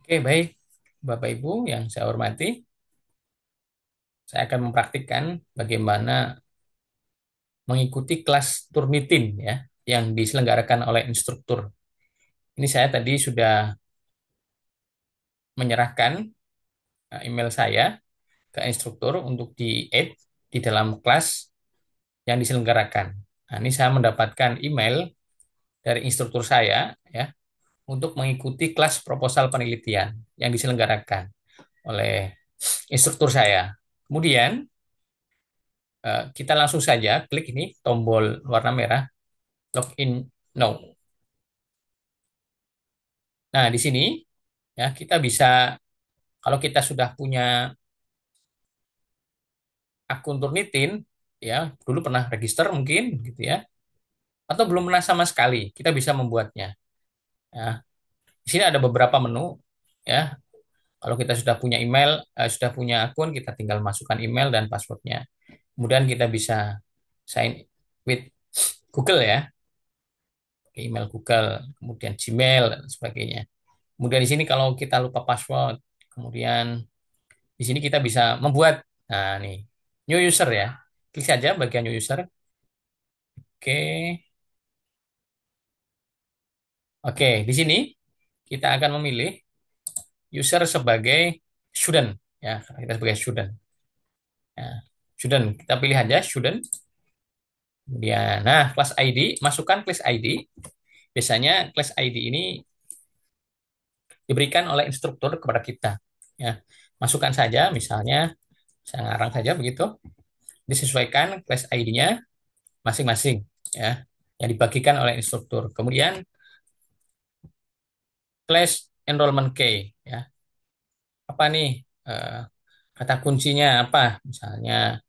Oke, baik. Bapak Ibu yang saya hormati, saya akan mempraktikkan bagaimana mengikuti kelas Turnitin ya, yang diselenggarakan oleh instruktur. Ini saya tadi sudah menyerahkan email saya ke instruktur untuk di-add di dalam kelas yang diselenggarakan. Nah, ini saya mendapatkan email dari instruktur saya ya untuk mengikuti kelas proposal penelitian yang diselenggarakan oleh instruktur saya. Kemudian kita langsung saja klik ini tombol warna merah login now. Nah, di sini ya kita bisa kalau kita sudah punya akun Turnitin ya, dulu pernah register mungkin gitu ya, atau belum pernah sama sekali, kita bisa membuatnya. Ya, di sini ada beberapa menu ya. Kalau kita sudah punya email, sudah punya akun, kita tinggal masukkan email dan passwordnya. Kemudian kita bisa sign with Google ya, pakai email Google, kemudian Gmail dan sebagainya. Kemudian di sini kalau kita lupa password, kemudian di sini kita bisa membuat, nah nih, new user ya. Klik saja bagian new user. Oke, oke. Di sini kita akan memilih user sebagai student ya, kita sebagai student. Ya, student kita pilih aja student. Kemudian, nah class ID, masukkan class ID. Biasanya class ID ini diberikan oleh instruktur kepada kita. Ya, masukkan saja, misalnya saya ngarang saja begitu. Disesuaikan class ID-nya masing-masing ya yang dibagikan oleh instruktur. Kemudian class enrollment key ya. Apa nih eh, kata kuncinya apa? Misalnya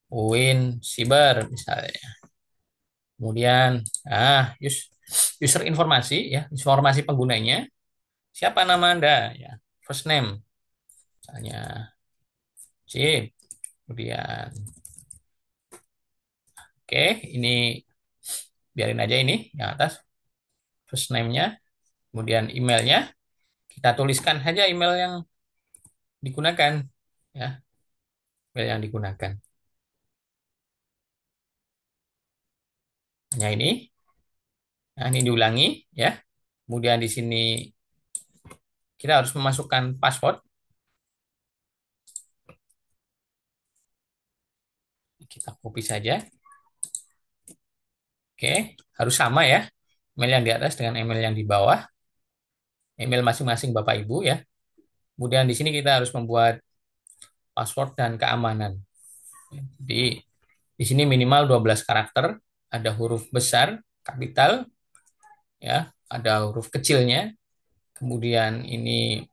UIN Siber misalnya. Kemudian user informasi ya, informasi penggunanya. Siapa nama Anda ya? First name misalnya Chip. Kemudian oke, ini biarin aja ini yang atas first name-nya. Kemudian emailnya kita tuliskan saja email yang digunakan ya, email yang digunakan. Hanya ini. Nah, ini diulangi ya. Kemudian di sini kita harus memasukkan password. Kita copy saja. Oke, harus sama ya. Email yang di atas dengan email yang di bawah. Email masing-masing Bapak Ibu ya. Kemudian di sini kita harus membuat password dan keamanan. Jadi di sini minimal 12 karakter, ada huruf besar, kapital ya, ada huruf kecilnya. Kemudian ini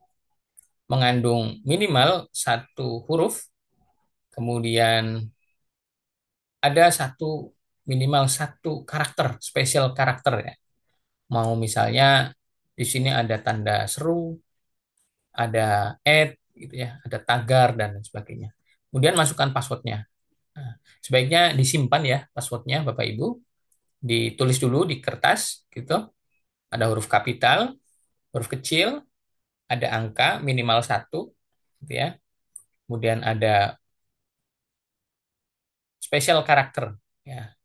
mengandung minimal satu huruf, kemudian ada minimal satu karakter, spesial karakter ya. Mau misalnya di sini ada tanda seru, ada add gitu ya, ada tagar dan lain sebagainya. Kemudian masukkan passwordnya. Nah, sebaiknya disimpan ya passwordnya Bapak Ibu, ditulis dulu di kertas gitu. Ada huruf kapital, huruf kecil, ada angka minimal satu gitu ya. Kemudian ada spesial karakter ya.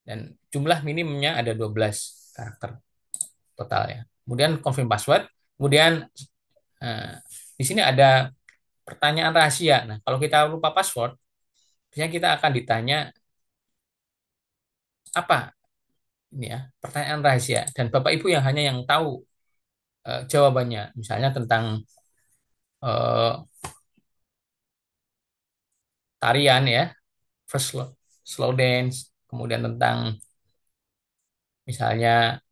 Dan jumlah minimumnya ada 12 karakter total ya. Kemudian confirm password. Kemudian eh, di sini ada pertanyaan rahasia. Nah, kalau kita lupa password, biasanya kita akan ditanya apa ini ya, pertanyaan rahasia. Dan Bapak Ibu yang hanya yang tahu jawabannya. Misalnya tentang eh, tarian ya, first slow dance, kemudian tentang misalnya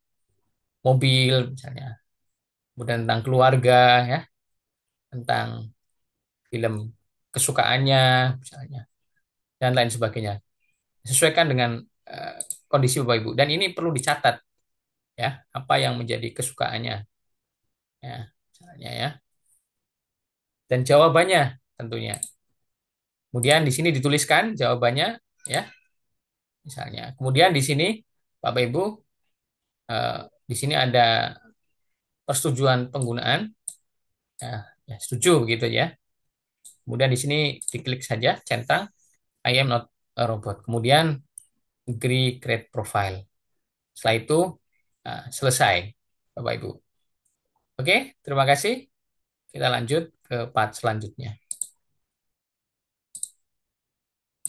mobil misalnya, kemudian tentang keluarga ya, tentang film kesukaannya misalnya, dan lain sebagainya. Sesuaikan dengan eh, kondisi Bapak Ibu. Dan ini perlu dicatat ya, apa yang menjadi kesukaannya ya, misalnya ya. Dan jawabannya tentunya. Kemudian di sini dituliskan jawabannya ya, misalnya. Kemudian di sini Bapak Ibu di sini ada persetujuan penggunaan Nah, ya, setuju begitu ya. Kemudian di sini diklik saja centang I am not a robot. Kemudian agree create profile. Setelah itu selesai, Bapak Ibu. Oke, terima kasih. Kita lanjut ke part selanjutnya.